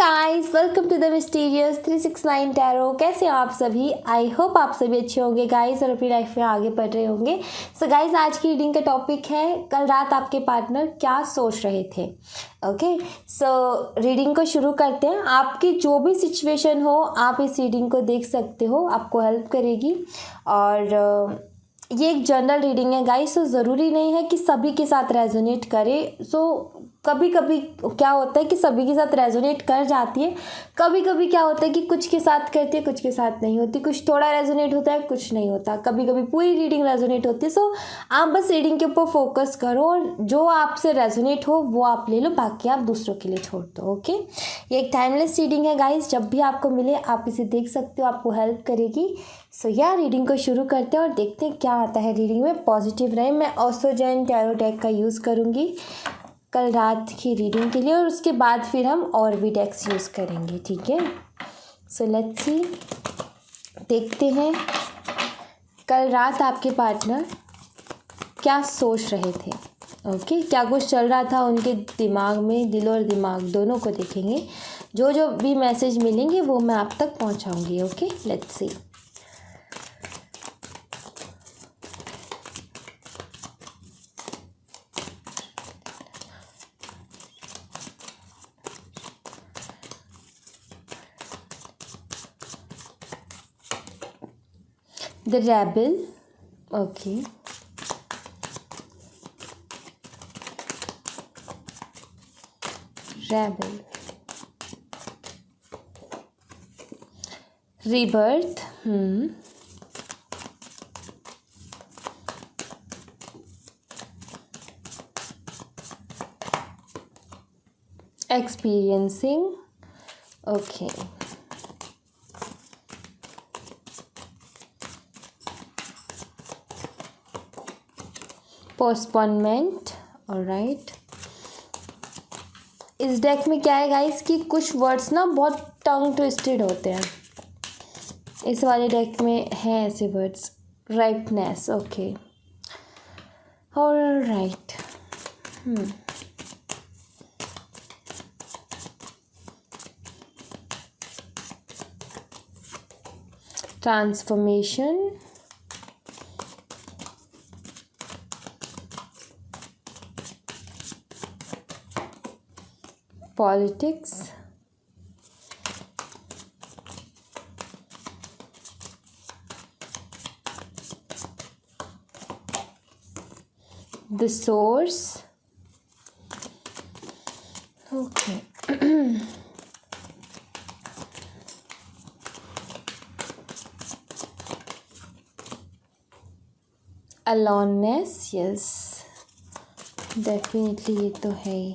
Guys welcome to the mysterious 369 tarot. कैसे हैं आप सभी? आई होप आप सभी अच्छे होंगे गाइस और अपनी लाइफ में आगे बढ़ रहे होंगे। सो गाइस आज की रीडिंग का टॉपिक है कल रात आपके पार्टनर क्या सोच रहे थे। ओके सो रीडिंग को शुरू करते हैं। आपकी जो भी सिचुएशन हो आप इस रीडिंग को देख सकते हो, आपको हेल्प करेगी। और ये एक जनरल रीडिंग है गाइस, तो ज़रूरी नहीं है कि सभी के साथ रेजोनेट करे। सो कभी कभी क्या होता है कि सभी के साथ रेजोनेट कर जाती है, कभी कभी क्या होता है कि कुछ के साथ करती है कुछ के साथ नहीं होती, कुछ थोड़ा रेजोनेट होता है कुछ नहीं होता, कभी कभी पूरी रीडिंग रेजोनेट होती है। सो आप बस रीडिंग के ऊपर फोकस करो और जो आपसे रेजोनेट हो वो आप ले लो, बाकी आप दूसरों के लिए छोड़ दो। ओके ये एक टाइमलेस रीडिंग है गाइस, जब भी आपको मिले आप इसे देख सकते हो, आपको हेल्प करेगी। सो या रीडिंग को शुरू करते हैं और देखते हैं क्या आता है रीडिंग में। पॉजिटिव रहे। मैं ओशो जैन टैरो डेक का यूज़ करूँगी कल रात की रीडिंग के लिए और उसके बाद फिर हम और भी डेक्स यूज़ करेंगे, ठीक है। सो लेट्स सी, देखते हैं कल रात आपके पार्टनर क्या सोच रहे थे। ओके क्या कुछ चल रहा था उनके दिमाग में, दिल और दिमाग दोनों को देखेंगे। जो जो भी मैसेज मिलेंगे वो मैं आप तक पहुंचाऊंगी। Okay let's see. The rebel, okay. Rebel. Rebirth, Experiencing, okay. Postponement, all right. इस डेक में क्या है गाइस कि कुछ वर्ड्स ना बहुत टंग ट्विस्टेड होते हैं। इस वाले डेक में है ऐसे words. Ripeness, okay all right. Transformation, politics, the source, okay. aloneness, yes definitely ये तो है ही।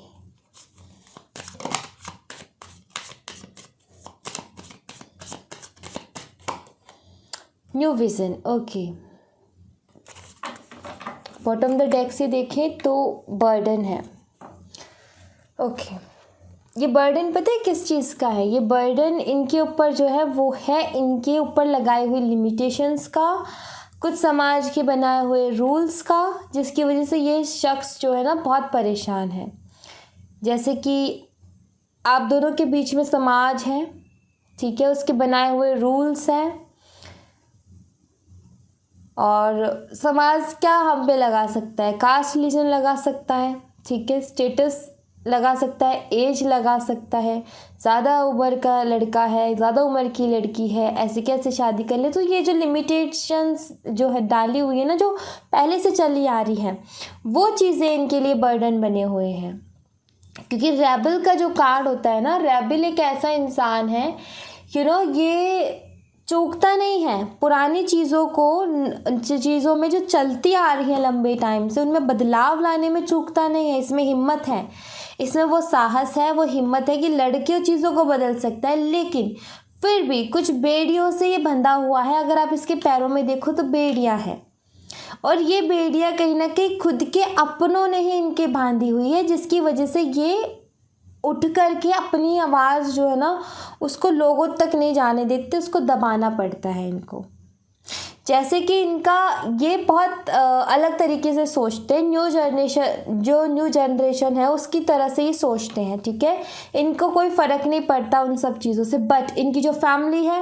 New vision, okay. Bottom the deck से देखें तो बर्डन है। ओके ये बर्डन पता है किस चीज़ का है? ये बर्डन इनके ऊपर जो है वो है इनके ऊपर लगाए हुए लिमिटेशंस का, कुछ समाज के बनाए हुए रूल्स का, जिसकी वजह से ये शख्स जो है ना बहुत परेशान है। जैसे कि आप दोनों के बीच में समाज है, ठीक है, उसके बनाए हुए रूल्स हैं और समाज क्या हम पे लगा सकता है, कास्ट रिलीजन लगा सकता है, ठीक है, स्टेटस लगा सकता है, एज लगा सकता है, ज़्यादा उम्र का लड़का है, ज़्यादा उम्र की लड़की है, ऐसे कैसे शादी कर ले। तो ये जो लिमिटेशंस जो है डाली हुई है ना, जो पहले से चली आ रही है, वो चीज़ें इनके लिए बर्डन बने हुए हैं। क्योंकि रेबल का जो कार्ड होता है ना, रेबल एक ऐसा इंसान है ये चूकता नहीं है पुरानी चीज़ों को, चीज़ों में जो चलती आ रही है लंबे टाइम से उनमें बदलाव लाने में चूकता नहीं है। इसमें हिम्मत है, इसमें वो साहस है, वो हिम्मत है कि लड़के चीज़ों को बदल सकता है। लेकिन फिर भी कुछ बेड़ियों से ये बंधा हुआ है। अगर आप इसके पैरों में देखो तो बेड़ियाँ हैं और ये बेड़ियाँ कहीं ना कहीं खुद के अपनों ने ही इनके बांधी हुई है, जिसकी वजह से ये उठ करके अपनी आवाज़ जो है ना उसको लोगों तक नहीं जाने देते, उसको दबाना पड़ता है इनको। जैसे कि इनका ये बहुत अलग तरीके से सोचते हैं, न्यू जनरेशन है उसकी तरह से ही सोचते हैं, ठीक है। इनको कोई फ़र्क नहीं पड़ता उन सब चीज़ों से, बट इनकी जो फैमिली है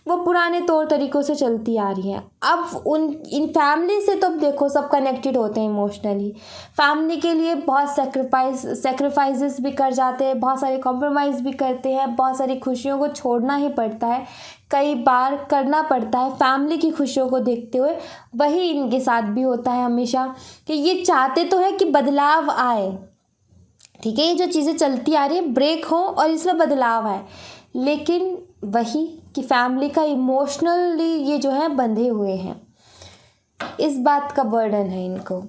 वो पुराने तौर तरीक़ों से चलती आ रही है। अब इन फैमिली से तो देखो सब कनेक्टेड होते हैं इमोशनली, फैमिली के लिए बहुत सेक्रीफाइसेस भी कर जाते हैं, बहुत सारे कॉम्प्रोमाइज़ भी करते हैं, बहुत सारी खुशियों को छोड़ना ही पड़ता है, कई बार करना पड़ता है फैमिली की खुशियों को देखते हुए। वही इनके साथ भी होता है हमेशा कि ये चाहते तो है कि बदलाव आए, ठीक है, ये जो चीज़ें चलती आ रही है ब्रेक हो और इसमें बदलाव आए, लेकिन वही कि फैमिली का इमोशनली ये जो है बंधे हुए हैं, इस बात का बर्डन है इनको।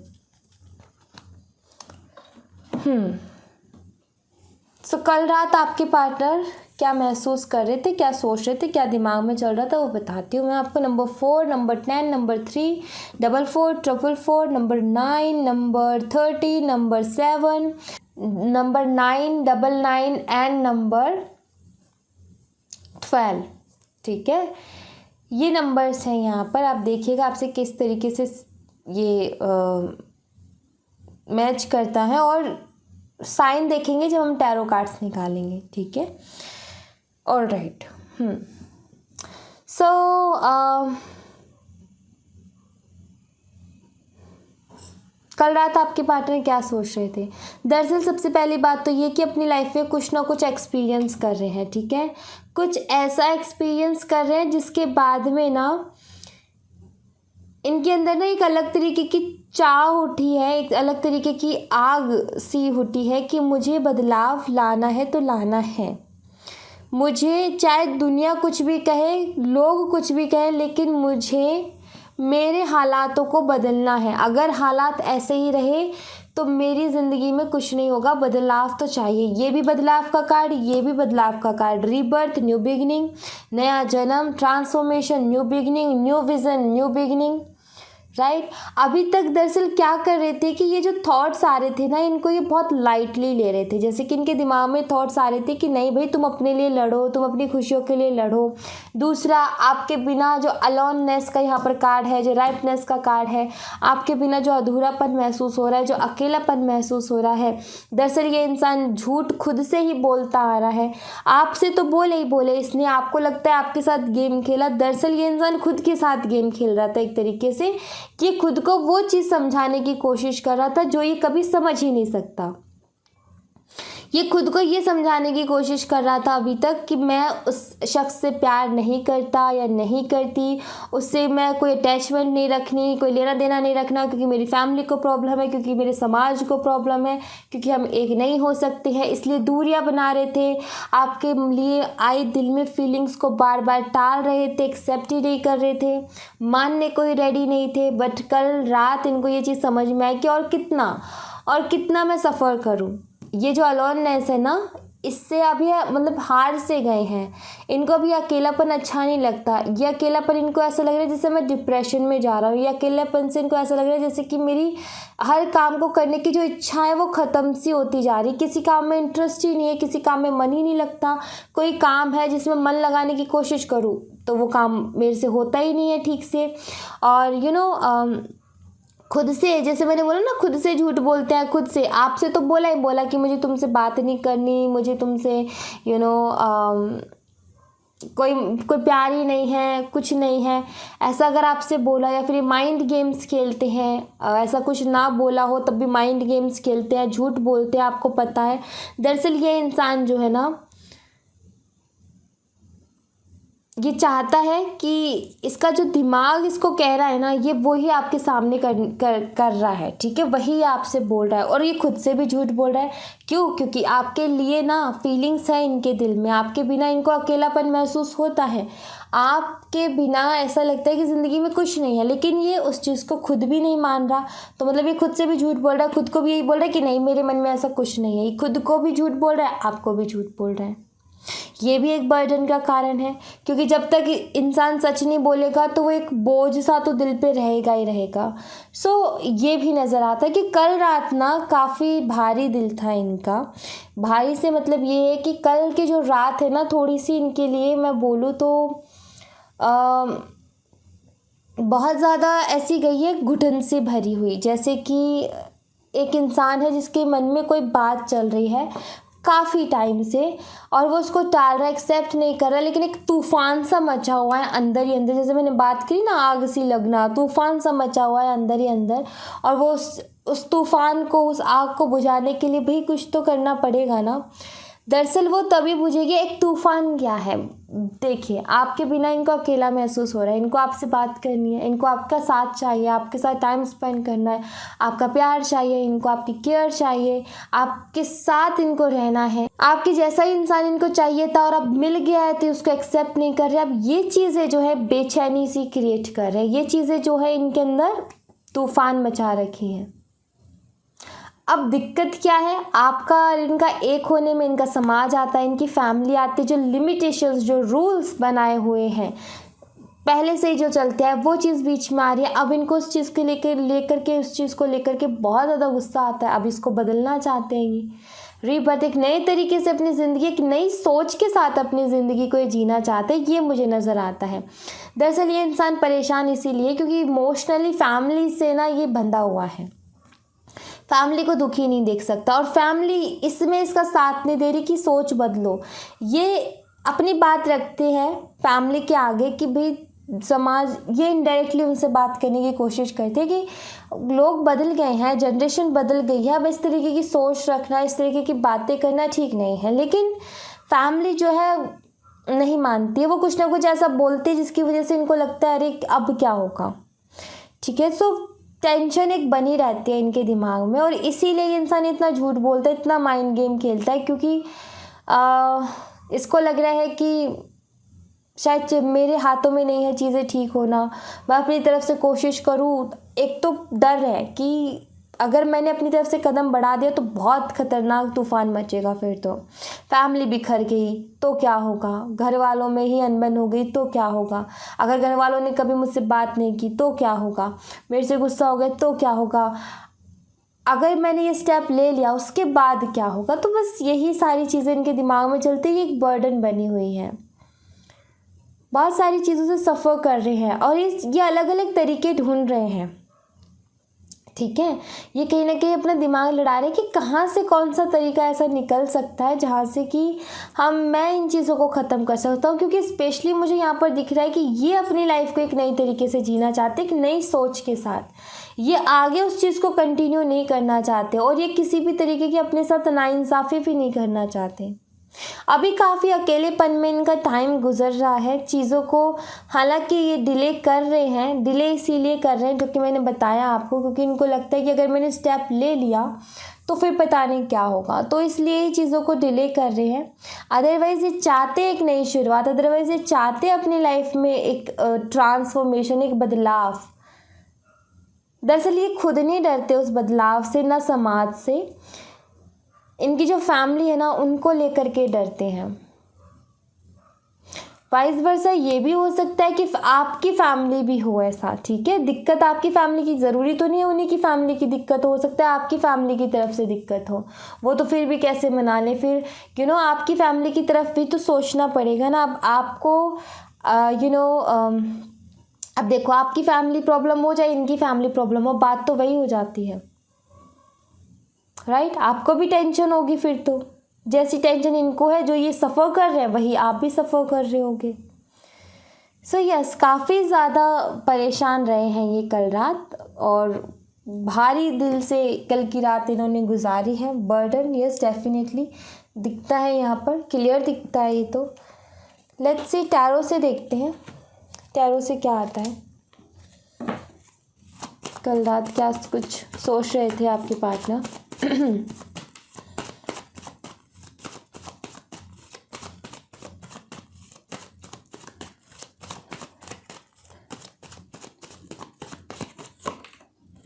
सो कल रात आपके पार्टनर क्या महसूस कर रहे थे, क्या सोच रहे थे, क्या दिमाग में चल रहा था, वो बताती हूँ मैं आपको। Number 4, number 10, number 3, 44, 444, number 9, number 30, number 7, number 9, 99 and number 12, ठीक है। ये नंबर्स हैं यहाँ पर, आप देखिएगा आपसे किस तरीके से ये मैच करता है, और साइन देखेंगे जब हम टैरो कार्ड्स निकालेंगे, ठीक है। All right. सो कल रात आपके पार्टनर क्या सोच रहे थे? दरअसल सबसे पहली बात तो ये कि अपनी लाइफ में कुछ ना कुछ एक्सपीरियंस कर रहे हैं, ठीक है। कुछ ऐसा एक्सपीरियंस कर रहे हैं जिसके बाद में ना इनके अंदर ना एक अलग तरीके की चाह उठी है, एक अलग तरीके की आग सी उठी है कि मुझे बदलाव लाना है तो लाना है। मुझे चाहे दुनिया कुछ भी कहे, लोग कुछ भी कहें, लेकिन मुझे मेरे हालातों को बदलना है। अगर हालात ऐसे ही रहे तो मेरी ज़िंदगी में कुछ नहीं होगा, बदलाव तो चाहिए। ये भी बदलाव का कार्ड, ये भी बदलाव का कार्ड। रीबर्थ, न्यू बिगिनिंग, नया जन्म, transformation, new beginning, new vision, new beginning, right. अभी तक दरअसल क्या कर रहे थे कि ये जो थॉट्स आ रहे थे ना, इनको ये बहुत लाइटली ले रहे थे। जैसे कि इनके दिमाग में थॉट्स आ रहे थे कि नहीं भाई, तुम अपने लिए लड़ो, तुम अपनी खुशियों के लिए लड़ो। दूसरा, आपके बिना जो अलोननेस का यहाँ पर कार्ड है, जो राइपनेस का कार्ड है, आपके बिना जो अधूरापन महसूस हो रहा है, जो अकेलापन महसूस हो रहा है, दरअसल ये इंसान झूठ खुद से ही बोलता आ रहा है। आपसे तो बोले ही बोले इसने, आपको लगता है आपके साथ गेम खेला, दरअसल ये इंसान खुद के साथ गेम खेल रहा था एक तरीके से, कि खुद को वो चीज़ समझाने की कोशिश कर रहा था जो ये कभी समझ ही नहीं सकता। ये खुद को ये समझाने की कोशिश कर रहा था अभी तक कि मैं उस शख्स से प्यार नहीं करता या नहीं करती, उससे मैं कोई अटैचमेंट नहीं रखनी, कोई लेना देना नहीं रखना, क्योंकि मेरी फैमिली को प्रॉब्लम है, क्योंकि मेरे समाज को प्रॉब्लम है, क्योंकि हम एक नहीं हो सकते हैं, इसलिए दूरियां बना रहे थे। आपके लिए आई दिल में फीलिंग्स को बार बार टाल रहे थे, एक्सेप्ट ही नहीं कर रहे थे, मानने को ही रेडी नहीं थे। बट कल रात इनको ये चीज़ समझ में आई कि और कितना मैं सफ़र करूँ। ये जो अलोननेस है ना, इससे अभी मतलब हार से गए हैं। इनको अभी अकेलापन अच्छा नहीं लगता। ये अकेलापन इनको ऐसा लग रहा है जैसे मैं डिप्रेशन में जा रहा हूँ। ये अकेलापन से इनको ऐसा लग रहा है जैसे कि मेरी हर काम को करने की जो इच्छा है वो ख़त्म सी होती जा रही। किसी काम में इंटरेस्ट ही नहीं है, किसी काम में मन ही नहीं लगता। कोई काम है जिसमें मन लगाने की कोशिश करूँ तो वो काम मेरे से होता ही नहीं है ठीक से। और खुद से, जैसे मैंने बोला ना, खुद से झूठ बोलते हैं। खुद से, आपसे तो बोला ही बोला कि मुझे तुमसे बात नहीं करनी, मुझे तुमसे कोई प्यार ही नहीं है, कुछ नहीं है, ऐसा अगर आपसे बोला। या फिर माइंड गेम्स खेलते हैं, ऐसा कुछ ना बोला हो तब भी माइंड गेम्स खेलते हैं, झूठ बोलते हैं, आपको पता है। दरअसल ये इंसान जो है ना, ये चाहता है कि इसका जो दिमाग इसको कह रहा है ना, ये वही आपके सामने कर रहा है, ठीक है, वही आपसे बोल रहा है। और ये खुद से भी झूठ बोल रहा है। क्यों? क्योंकि आपके लिए ना फीलिंग्स है इनके दिल में, आपके बिना इनको अकेलापन महसूस होता है, आपके बिना ऐसा लगता है कि ज़िंदगी में कुछ नहीं है। लेकिन ये उस चीज़ को खुद भी नहीं मान रहा, तो मतलब ये खुद से भी झूठ बोल रहा है, खुद को भी यही बोल रहा है कि नहीं, मेरे मन में ऐसा कुछ नहीं है। ये खुद को भी झूठ बोल रहा है, आपको भी झूठ बोल रहा है। ये भी एक बर्डन का कारण है, क्योंकि जब तक इंसान सच नहीं बोलेगा तो वो एक बोझ सा तो दिल पे रहेगा ही रहेगा। सो ये भी नज़र आता है कि कल रात ना काफ़ी भारी दिल था इनका। भारी से मतलब ये है कि कल की जो रात है ना, थोड़ी सी इनके लिए मैं बोलूँ तो बहुत ज़्यादा ऐसी गई है, घुटन से भरी हुई। जैसे कि एक इंसान है जिसके मन में कोई बात चल रही है काफ़ी टाइम से और वो उसको टाल रहा है, एक्सेप्ट नहीं कर रहा, लेकिन एक तूफान सा मचा हुआ है अंदर ही अंदर। जैसे मैंने बात की ना, आग सी लगना, तूफान सा मचा हुआ है अंदर ही अंदर। और वो उस तूफान को, उस आग को बुझाने के लिए भी कुछ तो करना पड़ेगा ना। दरअसल वो तभी बुझेगी। एक तूफान क्या है, देखिए आपके बिना इनको अकेला महसूस हो रहा है, इनको आपसे बात करनी है, इनको आपका साथ चाहिए, आपके साथ टाइम स्पेंड करना है, आपका प्यार चाहिए, इनको आपकी केयर चाहिए, आपके साथ इनको रहना है। आपके जैसा ही इंसान इनको चाहिए था और अब मिल गया है तो उसको एक्सेप्ट नहीं कर रहे। अब ये चीज़ें जो है बेचैनी सी क्रिएट कर रहे हैं, ये चीज़ें जो है इनके अंदर तूफान मचा रखी हैं। अब दिक्कत क्या है, आपका और इनका एक होने में इनका समाज आता है, इनकी फैमिली आती है। जो लिमिटेशंस, जो रूल्स बनाए हुए हैं पहले से ही जो चलते हैं, वो चीज़ बीच में आ रही है। अब इनको उस चीज़ के लेकर के उस चीज़ को लेकर के बहुत ज़्यादा गुस्सा आता है। अब इसको बदलना चाहते हैं, ये रीबर्थ, एक नए तरीके से अपनी ज़िंदगी, एक नई सोच के साथ अपनी ज़िंदगी को ये जीना चाहते हैं। ये मुझे नज़र आता है। दरअसल ये इंसान परेशान इसीलिए क्योंकि इमोशनली फैमिली से ना ये बंधा हुआ है, फैमिली को दुखी नहीं देख सकता और फैमिली इसमें इसका साथ नहीं दे रही कि सोच बदलो। ये अपनी बात रखते हैं फैमिली के आगे कि भाई समाज, ये इनडायरेक्टली उनसे बात करने की कोशिश करते हैं कि लोग बदल गए हैं, जनरेशन बदल गई है, अब इस तरीके की सोच रखना, इस तरीके की बातें करना ठीक नहीं है। लेकिन फैमिली जो है नहीं मानती है, वो कुछ ना कुछ ऐसा बोलती है जिसकी वजह से इनको लगता है अरे अब क्या होगा। ठीक है, सो टेंशन एक बनी रहती है इनके दिमाग में और इसीलिए इंसान इतना झूठ बोलता है, इतना माइंड गेम खेलता है, क्योंकि इसको लग रहा है कि शायद मेरे हाथों में नहीं है चीज़ें ठीक होना, मैं अपनी तरफ से कोशिश करूँ। एक तो डर है कि अगर मैंने अपनी तरफ से कदम बढ़ा दिया तो बहुत ख़तरनाक तूफान मचेगा, फिर तो फैमिली बिखर गई तो क्या होगा, घर वालों में ही अनबन हो गई तो क्या होगा, अगर घर वालों ने कभी मुझसे बात नहीं की तो क्या होगा, मेरे से गुस्सा हो गए तो क्या होगा, अगर मैंने ये स्टेप ले लिया उसके बाद क्या होगा। तो बस यही सारी चीज़ें इनके दिमाग में चलती है, एक बर्डन बनी हुई है, बहुत सारी चीज़ों से सफ़र कर रहे हैं और ये अलग अलग तरीके ढूंढ रहे हैं। ठीक है, ये कहीं ना कहीं अपना दिमाग लड़ा रहे हैं कि कहाँ से कौन सा तरीका ऐसा निकल सकता है जहाँ से कि मैं इन चीज़ों को ख़त्म कर सकता हूँ। क्योंकि स्पेशली मुझे यहाँ पर दिख रहा है कि ये अपनी लाइफ को एक नई तरीके से जीना चाहते हैं, एक नई सोच के साथ। ये आगे उस चीज़ को कंटिन्यू नहीं करना चाहते और ये किसी भी तरीके की अपने साथ नाइंसाफ़ी भी नहीं करना चाहते। अभी काफ़ी अकेलेपन में इनका टाइम गुजर रहा है चीज़ों को, हालांकि ये डिले कर रहे हैं, डिले इसीलिए कर रहे हैं जो कि मैंने बताया आपको, क्योंकि इनको लगता है कि अगर मैंने स्टेप ले लिया तो फिर पता नहीं क्या होगा, तो इसलिए ये चीज़ों को डिले कर रहे हैं। अदरवाइज़ ये चाहते एक नई शुरुआत, अदरवाइज़ ये चाहते अपनी लाइफ में एक ट्रांसफॉर्मेशन, एक बदलाव। दरअसल ये खुद नहीं डरते उस बदलाव से, ना समाज से, इनकी जो फैमिली है ना उनको लेकर के डरते हैं। वाइस वर्सा ये भी हो सकता है कि आपकी फैमिली भी हो ऐसा। ठीक है, दिक्कत आपकी फैमिली की, ज़रूरी तो नहीं है उन्हीं की फैमिली की दिक्कत हो सकता है आपकी फैमिली की तरफ से दिक्कत हो, वो तो फिर भी कैसे मना लें। फिर आपकी फैमिली की तरफ भी तो सोचना पड़ेगा ना। अब आपको अब देखो, आपकी फैमिली प्रॉब्लम हो चाहे इनकी फैमिली प्रॉब्लम हो, बात तो वही हो जाती है, राइट। आपको भी टेंशन होगी फिर तो, जैसी टेंशन इनको है, जो ये सफ़र कर रहे हैं वही आप भी सफ़र कर रहे होगे। सो यस, काफ़ी ज़्यादा परेशान रहे हैं ये कल रात और भारी दिल से कल की रात इन्होंने गुजारी है। बर्डन यस डेफिनेटली दिखता है, यहाँ पर क्लियर दिखता है ये तो। लेट्स सी, टैरो से देखते हैं, टैरो से क्या आता है। कल रात क्या कुछ सोच रहे थे आपके partner.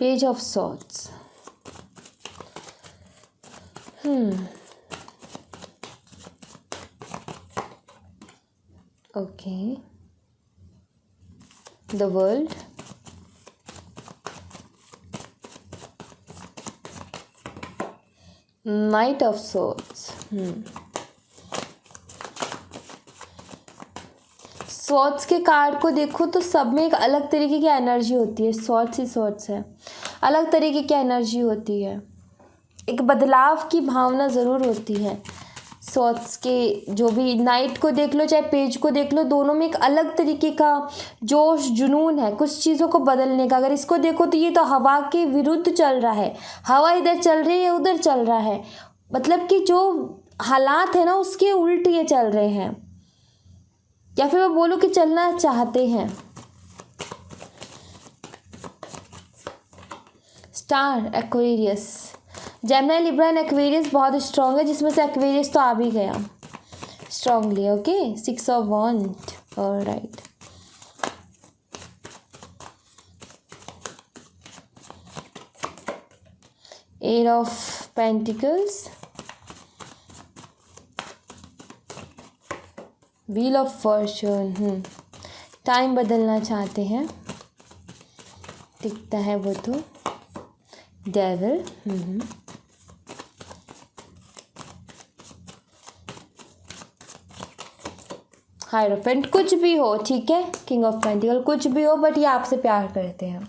Page of swords. Okay, the world, night of swords. Swords के कार्ड को देखो तो सब में एक अलग तरीके की एनर्जी होती है। स्वॉर्ड्स ही स्वॉर्ड्स है, अलग तरीके की एनर्जी होती है, एक बदलाव की भावना ज़रूर होती है। स्वॉर्ड्स के जो भी नाइट को देख लो चाहे पेज को देख लो, दोनों में एक अलग तरीके का जोश जुनून है कुछ चीज़ों को बदलने का। अगर इसको देखो तो ये तो हवा के विरुद्ध चल रहा है, हवा इधर चल रही है उधर चल रहा है, मतलब कि जो हालात है ना उसके उल्ट ये चल रहे हैं, या फिर मैं बोलूँ कि चलना चाहते हैं। Star, Aquarius, Gemini, Libra and Aquarius बहुत स्ट्रॉन्ग है, जिसमें से एक्वेरियस तो आ भी गया strongly. Okay, 6 of wand, alright. Eight of pentacles, wheel of fortune, time बदलना चाहते हैं दिखता है वो तो। डेविल, हायरोफेंट, कुछ भी हो ठीक है, किंग ऑफ पेंटिकल, कुछ भी हो बट ये आपसे प्यार करते हैं,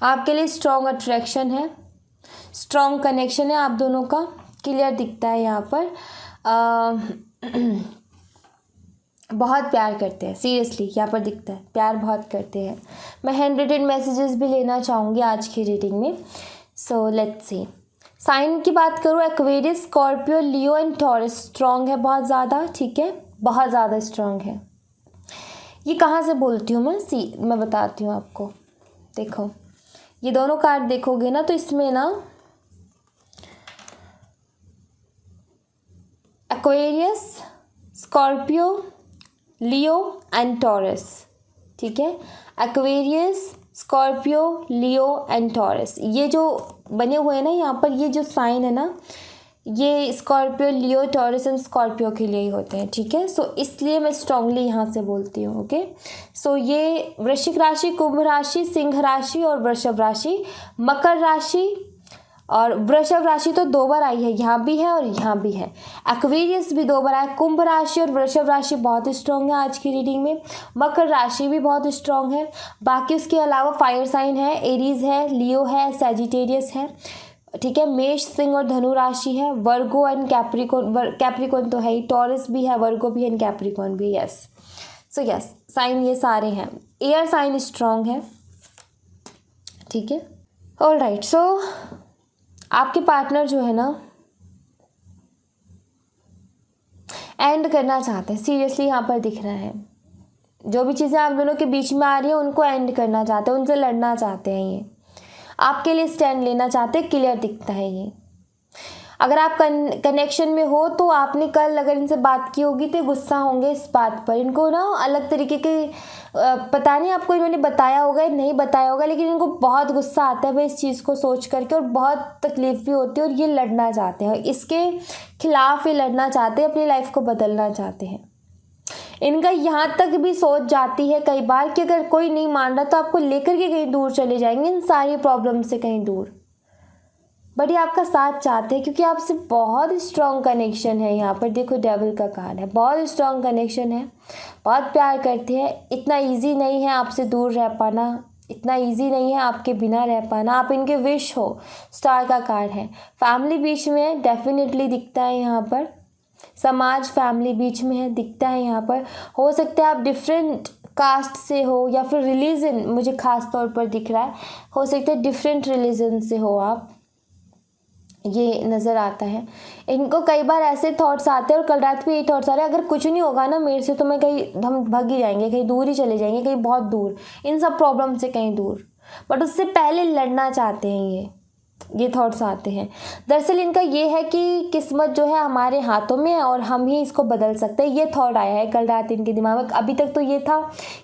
आपके लिए स्ट्रॉन्ग अट्रैक्शन है, स्ट्रॉन्ग कनेक्शन है आप दोनों का, क्लियर दिखता है यहाँ पर। बहुत प्यार करते हैं, सीरियसली यहाँ पर दिखता है प्यार बहुत करते हैं। मैं हैंड रिटन मैसेजेस भी लेना चाहूँगी आज की रीडिंग में। सो लेट्स सी, साइन की बात करूँ, Aquarius, Scorpio, Leo and taurus strong है बहुत ज़्यादा, ठीक है, बहुत ज़्यादा स्ट्रॉन्ग है। ये कहाँ से बोलती हूँ मैं बताती हूँ आपको। देखो ये दोनों कार्ड देखोगे ना तो इसमें ना Aquarius, Scorpio, Leo and taurus, ठीक है, Aquarius, Scorpio, Leo and taurus, ये जो बने हुए हैं ना यहाँ पर, ये जो साइन है ना ये Scorpio, Leo, taurus and Scorpio के लिए ही होते हैं, ठीक है। सो इसलिए मैं स्ट्रांगली यहाँ से बोलती हूँ। ओके, सो ये वृश्चिक राशि, कुंभ राशि, सिंह राशि और वृषभ राशि, मकर राशि और वृषभ राशि तो 2 बार आई है, यहाँ भी है और यहाँ भी है। एक्वेरियस भी 2 बार आया। कुंभ राशि और वृषभ राशि बहुत स्ट्रॉन्ग है आज की रीडिंग में, मकर राशि भी बहुत स्ट्रॉन्ग है। बाकी उसके अलावा फायर साइन है, एरीज है, लियो है, सैजिटेरियस है, ठीक है, मेष, सिंह और धनु राशि है, वर्गो एंड कैप्रिकॉन, कैप्रिकॉन तो है ही, टॉरस भी है, वर्गो भी एंड कैप्रिकॉन भी, यस। सो यस, साइन ये सारे हैं, एयर साइन स्ट्रॉन्ग है, ठीक है, ऑलराइट। सो आपके पार्टनर जो है ना एंड करना चाहते हैं, सीरियसली यहाँ पर दिख रहा है, जो भी चीज़ें आप दोनों के बीच में आ रही हैं उनको एंड करना चाहते हैं, उनसे लड़ना चाहते हैं, ये आपके लिए स्टैंड लेना चाहते हैं, क्लियर दिखता है ये। अगर आप कनेक्शन में हो तो आपने कल अगर इनसे बात की होगी तो गुस्सा होंगे इस बात पर, इनको ना अलग तरीके के पता नहीं आपको इन्होंने बताया होगा या नहीं बताया होगा, लेकिन इनको बहुत गुस्सा आता है भाई इस चीज़ को सोच करके, और बहुत तकलीफ भी होती है, और ये लड़ना चाहते हैं, इसके खिलाफ ये लड़ना चाहते हैं, अपनी लाइफ को बदलना चाहते हैं। इनका यहाँ तक भी सोच जाती है कई बार कि अगर कोई नहीं मान रहा तो आपको लेकर के कहीं दूर चले जाएंगे, इन सारी प्रॉब्लम से कहीं दूर, बट ये आपका साथ चाहते हैं क्योंकि आपसे बहुत स्ट्रॉन्ग कनेक्शन है। यहाँ पर देखो डेविल का कार्ड है, बहुत स्ट्रॉन्ग कनेक्शन है, बहुत प्यार करते हैं। इतना इजी नहीं है आपसे दूर रह पाना, इतना इजी नहीं है आपके बिना रह पाना, आप इनके विश हो। स्टार का कार्ड है, फैमिली बीच में है, डेफिनेटली दिखता है यहाँ पर, समाज फैमिली बीच में है, दिखता है यहाँ पर। हो सकता है आप डिफरेंट कास्ट से हो या फिर रिलीजन, मुझे खास तौर पर दिख रहा है, हो सकता है डिफरेंट रिलीजन से हो आप, ये नज़र आता है। इनको कई बार ऐसे थॉट्स आते हैं, और कल रात भी यही थॉट्स आ रहे हैं, अगर कुछ नहीं होगा ना मेरे से तो मैं कहीं, हम भाग ही जाएंगे, कहीं दूर ही चले जाएंगे, कहीं बहुत दूर, इन सब प्रॉब्लम से कहीं दूर, बट उससे पहले लड़ना चाहते हैं, ये थॉट्स आते हैं। दरअसल इनका ये है कि किस्मत जो है हमारे हाथों में है और हम ही इसको बदल सकते हैं, ये थॉट आया है कल रात इनके दिमाग में। अभी तक तो ये था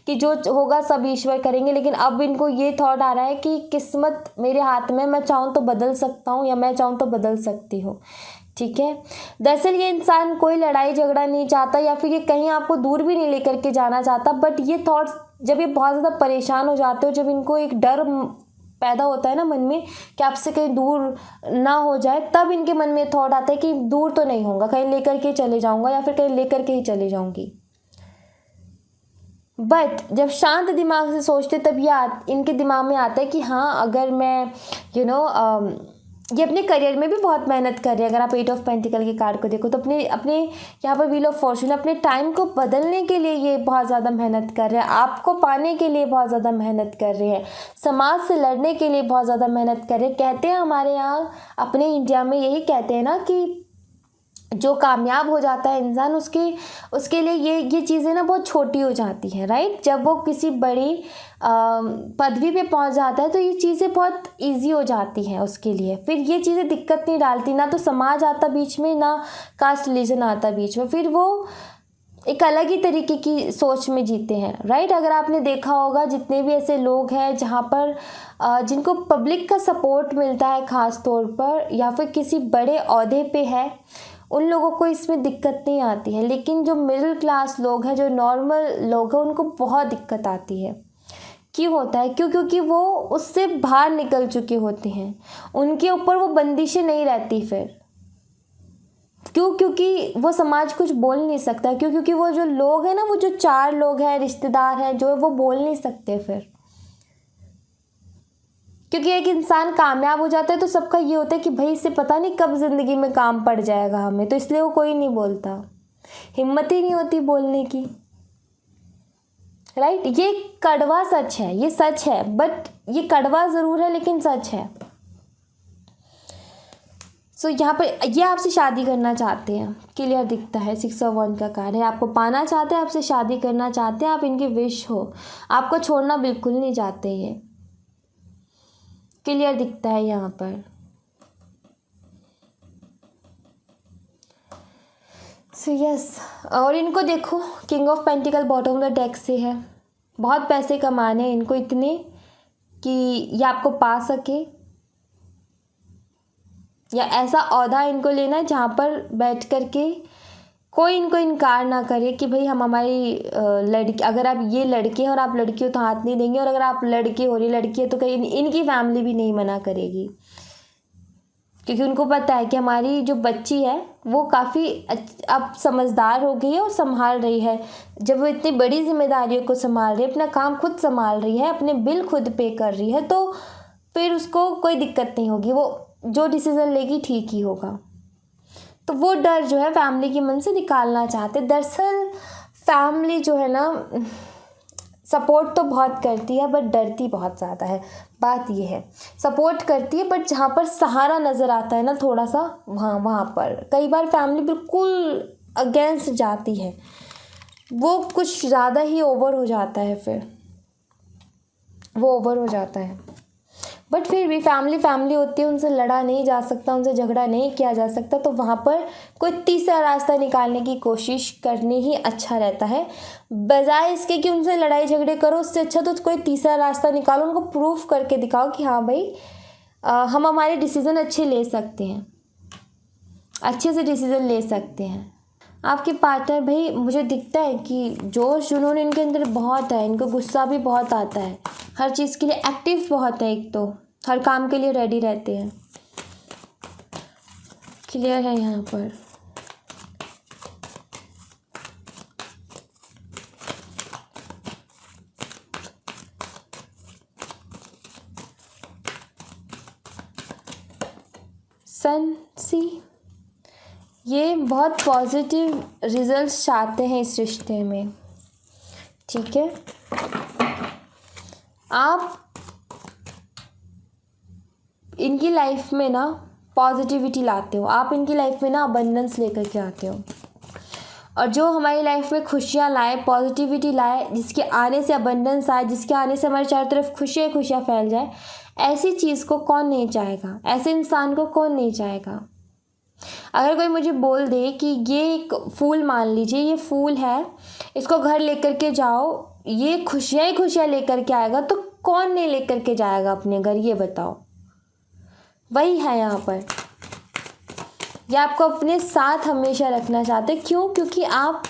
कि जो होगा सब ईश्वर करेंगे, लेकिन अब इनको ये थॉट आ रहा है कि किस्मत मेरे हाथ में, मैं चाहूँ तो बदल सकता हूँ या मैं चाहूँ तो बदल सकती हूँ, ठीक है। दरअसल ये इंसान कोई लड़ाई झगड़ा नहीं चाहता या फिर ये कहीं आपको दूर भी नहीं लेकर के जाना चाहता, बट ये थॉट्स जब ये बहुत ज़्यादा परेशान हो जाते हो, जब इनको एक डर पैदा होता है ना मन में कि आपसे कहीं दूर ना हो जाए, तब इनके मन में थॉट आता है कि दूर तो नहीं होगा, कहीं लेकर के चले जाऊंगा या फिर कहीं लेकर के ही चले जाऊंगी। बट जब शांत दिमाग से सोचते तब इनके दिमाग में आता है कि हाँ, अगर मैं ये अपने करियर में भी बहुत मेहनत कर रहे हैं। अगर आप 8 ऑफ पेंटिकल के कार्ड को देखो तो अपने यहाँ पर व्हील ऑफ फॉर्चून, अपने टाइम को बदलने के लिए ये बहुत ज़्यादा मेहनत कर रहे हैं, आपको पाने के लिए बहुत ज़्यादा मेहनत कर रहे हैं, समाज से लड़ने के लिए बहुत ज़्यादा मेहनत कर रहे हैं। कहते हैं हमारे यहाँ अपने इंडिया में यही कहते हैं ना कि जो कामयाब हो जाता है इंसान, उसके लिए ये चीज़ें ना बहुत छोटी हो जाती हैं, राइट। जब वो किसी बड़ी पदवी पे पहुंच जाता है तो ये चीज़ें बहुत इजी हो जाती हैं उसके लिए। फिर ये चीज़ें दिक्कत नहीं डालती, ना तो समाज आता बीच में, ना कास्ट रिलीजन आता बीच में, फिर वो एक अलग ही तरीके की सोच में जीते हैं, राइट। अगर आपने देखा होगा जितने भी ऐसे लोग हैं जहाँ पर जिनको पब्लिक का सपोर्ट मिलता है ख़ास तौर पर, या फिर किसी बड़े ओहदे पे है, उन लोगों को इसमें दिक्कत नहीं आती है। लेकिन जो मिडिल क्लास लोग हैं, जो नॉर्मल लोग हैं, उनको बहुत दिक्कत आती है। क्यों होता है? क्योंकि वो उससे बाहर निकल चुके होते हैं, उनके ऊपर वो बंदिशें नहीं रहती। फिर क्योंकि वो समाज कुछ बोल नहीं सकता। क्योंकि वो जो लोग हैं ना, वो जो 4 लोग हैं, रिश्तेदार हैं, जो वो बोल नहीं सकते फिर। क्योंकि एक इंसान कामयाब हो जाता है तो सबका ये होता है कि भाई इससे पता नहीं कब ज़िंदगी में काम पड़ जाएगा हमें, तो इसलिए वो कोई नहीं बोलता, हिम्मत ही नहीं होती बोलने की, राइट। ये कड़वा सच है, ये सच है, बट ये कड़वा ज़रूर है लेकिन सच है। सो यहाँ पर ये आपसे शादी करना चाहते हैं, क्लियर दिखता है। 6 ऑफ वन का कार्ड है, आपको पाना चाहते हैं, आपसे शादी करना चाहते हैं, आप इनकी विश हो, आपको छोड़ना बिल्कुल नहीं चाहते, ये क्लियर दिखता है यहाँ पर। सो यस, और इनको देखो king of pentacle bottom the deck से है। बहुत पैसे कमाने हैं इनको, इतने कि ये आपको पा सके, या ऐसा ओहदा इनको लेना है जहाँ पर बैठ कर के कोई इनको इनकार ना करे कि भाई हम हमारी लड़की, अगर आप ये लड़के हैं और आप लड़की हो तो हाथ नहीं देंगे, और अगर आप लड़के हो रही लड़की है तो कहीं इनकी फैमिली भी नहीं मना करेगी। क्योंकि उनको पता है कि हमारी जो बच्ची है वो काफ़ी अब समझदार हो गई है और संभाल रही है। जब वो इतनी बड़ी जिम्मेदारियों को संभाल रही है, अपना काम खुद संभाल रही है, अपने बिल खुद पे कर रही है, तो फिर उसको कोई दिक्कत नहीं होगी, वो जो डिसीज़न लेगी ठीक ही होगा। तो वो डर जो है फैमिली के मन से निकालना चाहते। दरअसल फैमिली जो है ना, सपोर्ट तो बहुत करती है बट डरती बहुत ज़्यादा है। बात ये है, सपोर्ट करती है बट जहाँ पर सहारा नज़र आता है ना थोड़ा सा, वहाँ पर कई बार फैमिली बिल्कुल अगेंस्ट जाती है, वो कुछ ज़्यादा ही ओवर हो जाता है, फिर वो ओवर हो जाता है। बट फिर भी फैमिली होती है, उनसे लड़ा नहीं जा सकता, उनसे झगड़ा नहीं किया जा सकता, तो वहाँ पर कोई तीसरा रास्ता निकालने की कोशिश करनी ही अच्छा रहता है। बजाय इसके कि उनसे लड़ाई झगड़े करो, उससे अच्छा तो कोई तीसरा रास्ता निकालो, उनको प्रूफ करके दिखाओ कि हाँ भाई हम हमारे डिसीज़न अच्छे ले सकते हैं, अच्छे से डिसीज़न ले सकते हैं। आपके पार्टनर, भाई मुझे दिखता है कि जोश जुनून इनके अंदर बहुत है, इनको गुस्सा भी बहुत आता है, हर चीज़ के लिए एक्टिव बहुत है, एक तो हर काम के लिए रेडी रहते हैं, क्लियर है यहाँ पर। सन सी, ये बहुत पॉजिटिव रिजल्ट्स चाहते हैं इस रिश्ते में, ठीक है। आप इनकी लाइफ में ना पॉजिटिविटी लाते हो, आप इनकी लाइफ में ना अबंडेंस लेकर के आते हो, और जो हमारी लाइफ में खुशियाँ लाए, पॉजिटिविटी लाए, जिसके आने से अबंडेंस आए, जिसके आने से हमारे चारों तरफ खुशियाँ फैल जाए, ऐसी चीज़ को कौन नहीं चाहेगा, ऐसे इंसान को कौन नहीं चाहेगा। अगर कोई मुझे बोल दे कि ये एक फूल, मान लीजिए ये फूल है, इसको घर लेकर के जाओ, ये खुशियाँ ही खुशियाँ लेकर के आएगा, तो कौन नहीं लेकर के जाएगा अपने घर, ये बताओ। वही है यहाँ पर, ये आपको अपने साथ हमेशा रखना चाहते हैं। क्यों? क्योंकि आप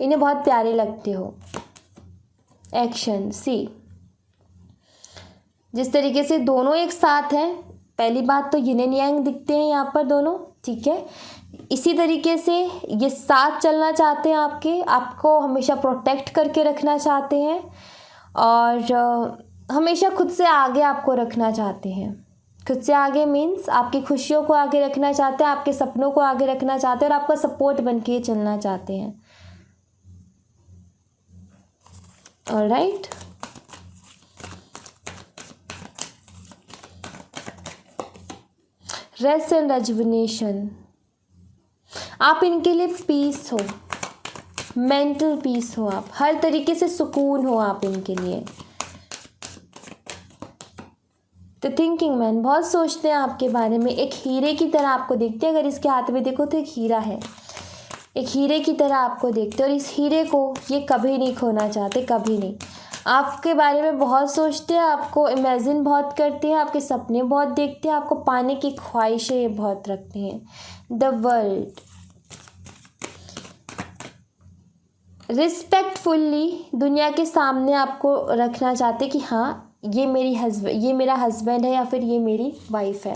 इन्हें बहुत प्यारे लगते हो। एक्शन सी, जिस तरीके से दोनों एक साथ हैं, पहली बात तो यिन एंड यांग दिखते हैं यहाँ पर दोनों, ठीक है। इसी तरीके से ये साथ चलना चाहते हैं, आपको हमेशा प्रोटेक्ट करके रखना चाहते हैं और हमेशा खुद से आगे आपको रखना चाहते हैं। खुद से आगे मीन्स आपकी खुशियों को आगे रखना चाहते हैं, आपके सपनों को आगे रखना चाहते हैं और आपका सपोर्ट बन के चलना चाहते हैं। ऑलराइट, रेस्ट एंड रेजुविनेशन, आप इनके लिए पीस हो, मेंटल पीस हो, आप हर तरीके से सुकून हो आप इनके लिए। तो थिंकिंग मैन बहुत सोचते हैं आपके बारे में, एक हीरे की तरह आपको देखते हैं। अगर इसके हाथ में देखो तो एक हीरा है, एक हीरे की तरह आपको देखते हैं और इस हीरे को ये कभी नहीं खोना चाहते, कभी नहीं। आपके बारे में बहुत सोचते हैं, आपको इमेजिन बहुत करते हैं, आपके सपने बहुत देखते हैं, आपको पाने की ख्वाहिशें ये बहुत रखते हैं। द वर्ल्ड, रिस्पेक्टफुल्ली दुनिया के सामने आपको रखना चाहते कि हाँ ये मेरा हस्बैंड है या फिर ये मेरी वाइफ है।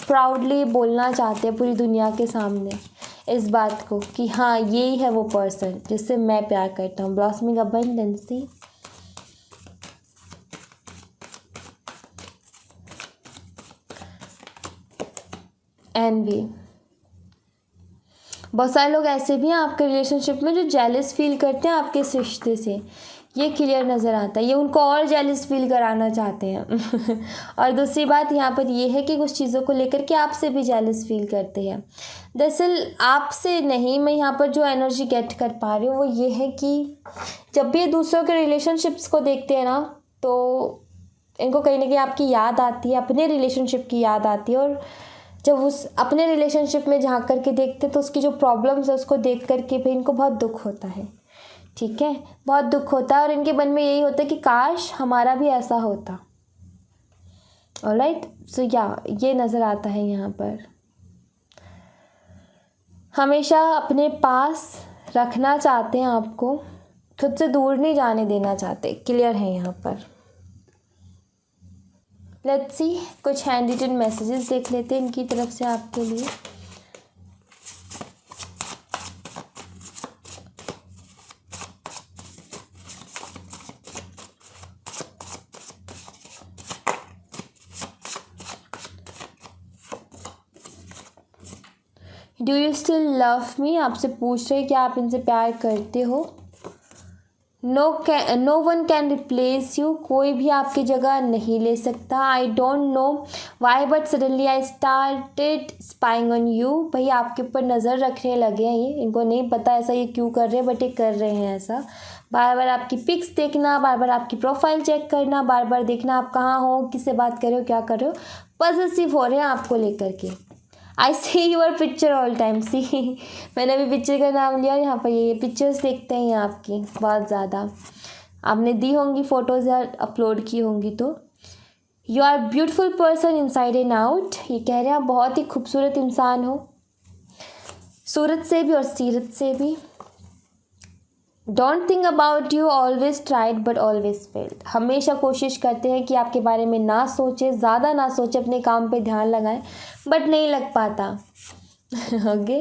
प्राउडली बोलना चाहते हैं पूरी दुनिया के सामने इस बात को कि हाँ यही है वो पर्सन जिससे मैं प्यार करता हूँ। ब्लॉसमिंग अबंडेंसी, एनवी, बहुत सारे लोग ऐसे भी हैं आपके रिलेशनशिप में जो जेलस फील करते हैं आपके इस रिश्ते से, ये क्लियर नज़र आता है। ये उनको और जेलस फील कराना चाहते हैं और दूसरी बात यहाँ पर ये है कि कुछ चीज़ों को लेकर के आपसे भी जेलस फील करते हैं। दरअसल आपसे नहीं, मैं यहाँ पर जो एनर्जी गेट कर पा रही हूँ वो ये है कि जब भी ये दूसरों के रिलेशनशिप्स को देखते हैं ना तो इनको कहीं ना कहीं आपकी याद आती है, अपने रिलेशनशिप की याद आती है। और जब उस अपने रिलेशनशिप में झांक करके देखते तो उसकी जो प्रॉब्लम्स है उसको देख करके भी इनको बहुत दुख होता है, ठीक है, बहुत दुख होता है और इनके मन में यही होता है कि काश हमारा भी ऐसा होता। ऑलराइट, सो ये नज़र आता है यहाँ पर। हमेशा अपने पास रखना चाहते हैं आपको, खुद से दूर नहीं जाने देना चाहते, क्लियर है यहाँ पर। लेट्स सी, कुछ हैंड रिटन मैसेजेस देख लेते हैं इनकी तरफ से आपके लिए। Do you still love me, आपसे पूछ रहे हैं कि आप इनसे प्यार करते हो। No one can replace you, कोई भी आपकी जगह नहीं ले सकता। I don't know why but suddenly I started spying on you, भाई आपके ऊपर नज़र रखने लगे हैं ये, इनको नहीं पता ऐसा ये क्यों कर रहे हैं बट ये कर रहे हैं ऐसा। बार बार आपकी पिक्स देखना, बार बार आपकी प्रोफाइल चेक करना, बार बार देखना आप कहाँ हो, किससे बात कर रहे हो, क्या कर रहे हो, पॉजेसिव हो रहे हैं आपको लेकर के। आई सी यूर पिक्चर ऑल टाइम, सी मैंने अभी पिक्चर का नाम लिया, यहाँ पर ये पिक्चर्स देखते हैं आपकी बहुत ज़्यादा, आपने दी होंगी फ़ोटोज़ या अपलोड की होंगी। तो you are beautiful person inside and out, ये कह रहे हैं आप बहुत ही खूबसूरत इंसान हो, सूरत से भी और सीरत से भी। Don't think about you, always tried but always failed, हमेशा कोशिश करते हैं कि आपके बारे में ना सोचें, ज़्यादा ना सोचें, अपने काम पे ध्यान लगाएं बट नहीं लग पाता। Okay,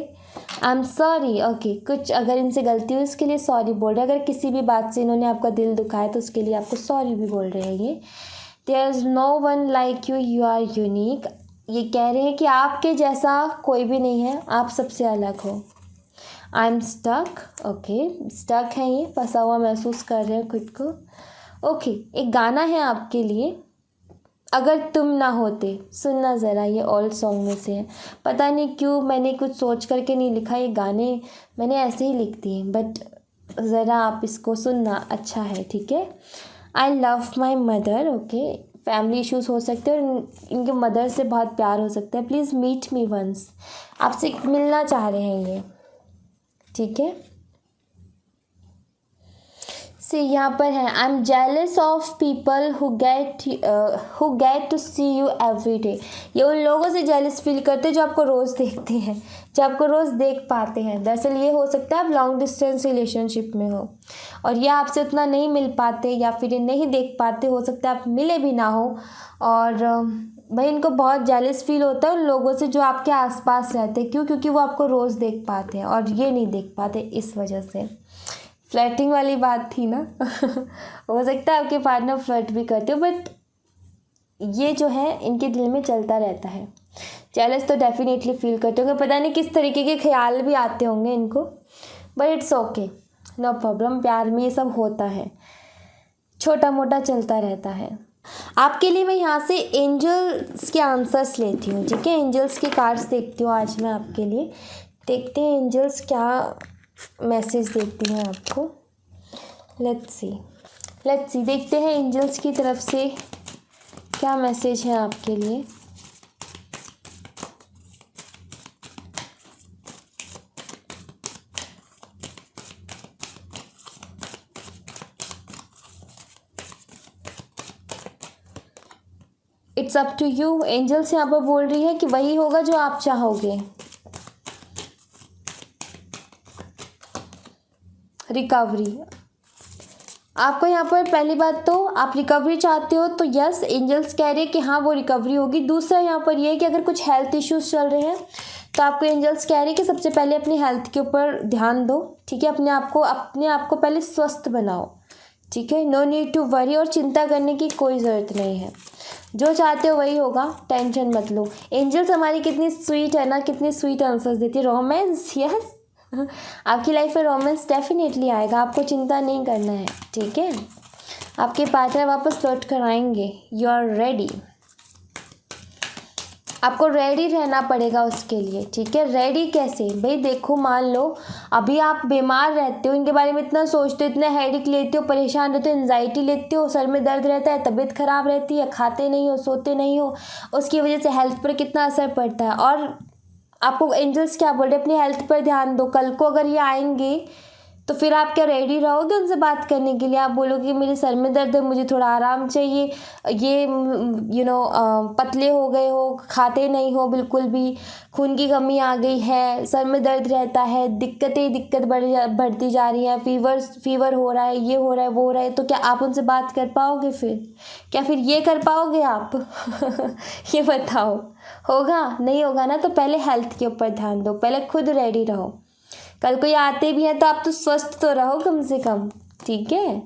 I am sorry, okay, कुछ अगर इनसे गलती हुई उसके लिए सॉरी बोल रहे हैं, अगर किसी भी बात से इन्होंने आपका दिल दुखाया तो उसके लिए आपको सॉरी भी बोल रहे हैं ये। There is no one like you, you are unique, ये कह रहे हैं कि आपके जैसा कोई भी नहीं है, आप सबसे अलग हो। I am stuck, okay, stuck है ये, फंसा हुआ महसूस कर रहे हैं खुद को। ओके, एक गाना है आपके लिए, अगर तुम ना होते, सुनना ज़रा, ये ओल्ड सॉन्ग में से है। पता नहीं क्यों मैंने कुछ सोच करके नहीं लिखा, ये गाने मैंने ऐसे ही लिख दिए, बट ज़रा आप इसको सुनना, अच्छा है, ठीक है। I love my mother, okay, family issues हो सकते हैं और इनके मदर से बहुत प्यार हो सकता है। प्लीज़ मीट मी वंस, आपसे मिलना चाह रहे हैं ये, ठीक है। सी यहाँ पर है, I am jealous of people who get to see you every day. ये उन लोगों से जेलस फील करते हैं जो आपको रोज़ देखते हैं, जो आपको रोज़ देख पाते हैं। दरअसल ये हो सकता है आप लॉन्ग डिस्टेंस रिलेशनशिप में हो और ये आपसे उतना नहीं मिल पाते या फिर ये नहीं देख पाते, हो सकता है आप मिले भी ना हो। और भाई इनको बहुत जेलस फील होता है उन लोगों से जो आपके आसपास रहते हैं। क्यों? क्योंकि वो आपको रोज़ देख पाते हैं और ये नहीं देख पाते, इस वजह से। फ्लर्टिंग वाली बात थी ना हो सकता है आपके पार्टनर फ्लर्ट भी करते हो, बट ये जो है इनके दिल में चलता रहता है। जेलस तो डेफिनेटली फील करते होंगे, पता नहीं किस तरीके के ख्याल भी आते होंगे इनको, but it's okay, no problem. प्यार में ये सब होता है, छोटा मोटा चलता रहता है। आपके लिए मैं यहाँ से एंजल्स के आंसर्स लेती हूँ, ठीक है। एंजल्स के कार्ड्स देखती हूँ आज मैं आपके लिए। देखते हैं एंजल्स क्या मैसेज देती हैं आपको। लेट्स सी देखते हैं एंजल्स की तरफ से क्या मैसेज है आपके लिए। It's up to you. Angels यहाँ पर बोल रही है कि वही होगा जो आप चाहोगे। रिकवरी, आपको यहाँ पर पहली बात तो आप रिकवरी चाहते हो तो यस, एंजल्स कह रहे हैं कि हाँ वो रिकवरी होगी। दूसरा यहाँ पर ये है कि अगर कुछ हेल्थ इश्यूज चल रहे हैं तो आपको एंजल्स कह रहे हैं कि सबसे पहले अपनी हेल्थ के ऊपर ध्यान दो, ठीक है। अपने आप को पहले स्वस्थ बनाओ, ठीक है। नो नीड टू वरी, और चिंता करने की कोई ज़रूरत नहीं है। जो चाहते हो वही होगा, टेंशन मत लो। एंजल्स हमारी कितनी स्वीट है ना, कितनी स्वीट आंसर्स देती है। रोमांस, यस आपकी लाइफ में रोमांस डेफिनेटली आएगा, आपको चिंता नहीं करना है, ठीक है। आपके पार्टनर वापस लौट कर आएंगे। यू आर रेडी, आपको रेडी रहना पड़ेगा उसके लिए, ठीक है। रेडी कैसे भाई? देखो मान लो अभी आप बीमार रहते हो, इनके बारे में इतना सोचते हो, इतना हेडेक लेते हो, परेशान रहते हो, एंजाइटी लेते हो, सर में दर्द रहता है, तबीयत खराब रहती है, खाते नहीं हो, सोते नहीं हो, उसकी वजह से हेल्थ पर कितना असर पड़ता है। और आपको एंजल्स क्या बोल रहे हैं? अपनी हेल्थ पर ध्यान दो। कल को अगर ये आएंगे तो फिर आप क्या रेडी रहोगे उनसे बात करने के लिए? आप बोलोगे मेरे सर में दर्द है, मुझे थोड़ा आराम चाहिए, ये पतले हो गए हो, खाते नहीं हो बिल्कुल भी, खून की कमी आ गई है, सर में दर्द रहता है, दिक्कत बढ़ती जा रही है, फीवर हो रहा है, ये हो रहा है, वो हो रहा है, तो क्या आप उनसे बात कर पाओगे? क्या फिर ये कर पाओगे आप ये बताओ, होगा? नहीं होगा ना। तो पहले हेल्थ के ऊपर ध्यान दो, पहले खुद रेडी रहो। कल को ये आते भी हैं तो आप तो स्वस्थ तो रहो कम से कम, ठीक है।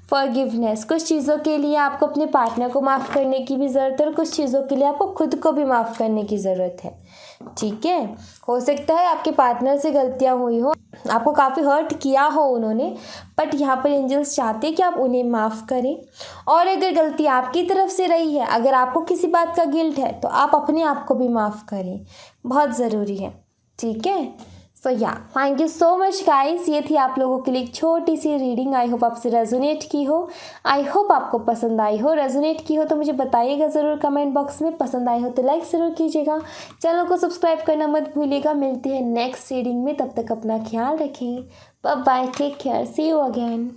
फॉरगिवनेस, कुछ चीज़ों के लिए आपको अपने पार्टनर को माफ़ करने की भी ज़रूरत है और कुछ चीज़ों के लिए आपको खुद को भी माफ़ करने की ज़रूरत है, ठीक है। हो सकता है आपके पार्टनर से गलतियाँ हुई हो, आपको काफ़ी हर्ट किया हो उन्होंने, बट यहाँ पर एंजल्स चाहते हैं कि आप उन्हें माफ़ करें। और अगर गलती आपकी तरफ से रही है, अगर आपको किसी बात का गिल्ट है, तो आप अपने आप को भी माफ़ करें, बहुत ज़रूरी है, ठीक है। सो या thank you so much guys, ये थी आप लोगों के लिए एक छोटी सी रीडिंग। आई होप आपसे रेजोनेट की हो, आई होप आपको पसंद आई हो। रेजोनेट की हो तो मुझे बताइएगा ज़रूर कमेंट बॉक्स में। पसंद आई हो तो लाइक ज़रूर कीजिएगा, चैनल को सब्सक्राइब करना मत भूलिएगा। मिलते हैं नेक्स्ट रीडिंग में, तब तक अपना ख्याल रखें। Bye bye, take care, see you again.